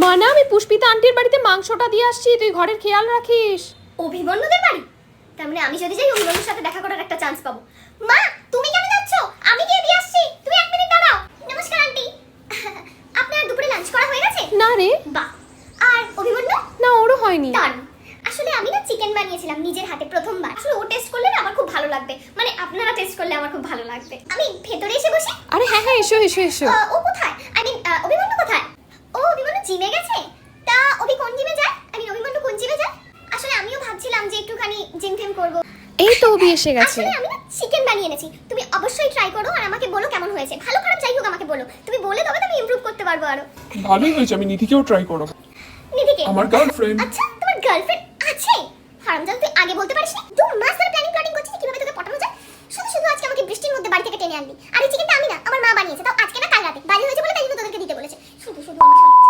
মানা, আমি পুষ্পিতা আন্টির বাড়িতে মাংসটা দিয়ে আসছি, তুই ঘরের খেয়াল রাখিস। অভিমন্যুদের বাড়ি? তার মানে আমি যদি যাই অভিমন্যুর সাথে দেখা করার একটা চান্স পাবো। মা, তুমি কেন যাচ্ছ? আমি গিয়ে দিয়ে আসছি, তুমি 1 মিনিট দাঁড়াও। নমস্কার আন্টি। আপনার দুপুরে লাঞ্চ করা হয়ে গেছে? না রে। বাহ। আর অভিমন্যু? না, ওরও হয়নি। দারুণ। আসলে আমি না চিকেন বানিয়েছিলাম নিজের হাতে প্রথমবার। আসলে ও টেস্ট করলে না আমার খুব ভালো লাগবে, মানে আপনারা টেস্ট করলে আমার খুব ভালো লাগবে। আমি ভেতরে এসে বসি? আরে হ্যাঁ হ্যাঁ, এসো এসো এসো। ও কোথায়? আই মিন অভিমন্যু কোথায়? ও অভিমন্যু জিমে গেছে? তা অভি কোন জিমে যায়? আই মিন অভিমন্যু কোন জিমে যায়? আসলে আমিও ভাবছিলাম যে একটুখানি জিম ফিম করব। এই তো অভি এসে গেছে। আসলে আমি না চিকেন বানিয়ে এনেছি, তুমি অবশ্যই ট্রাই করো আর আমাকে বলো কেমন হয়েছে। ভালো খারাপ যাই হোক আমাকে বলো, তুমি বলে তবে তো আমি ইমপ্রুভ করতে পারবো আরো। ভালোই হয়েছে, আমি নিধিকেও ট্রাই করব। নিধিকে? আমার গার্লফ্রেন্ড। আচ্ছা, তোমার গার্লফ্রেন্ড আছে? হারামজাদা, তুই আগে বলতে পারিস না? 2 মাস ধরে প্ল্যানিং করছিস কিভাবে তোকে পটানো যায়। শুধু শুধু আজকে আমাকে বৃষ্টির মধ্যে বাড়ি থেকে টেনে আনলি। আর এই চিকেনটা আমি না, আমার মা বানিয়েছে, তাও আজকে না কাল রাতে। বাড়ি হয়েছে বলে তাই জন্য তোদেরকে দিতে বলেছে। শুধু শুধু আমার সাথে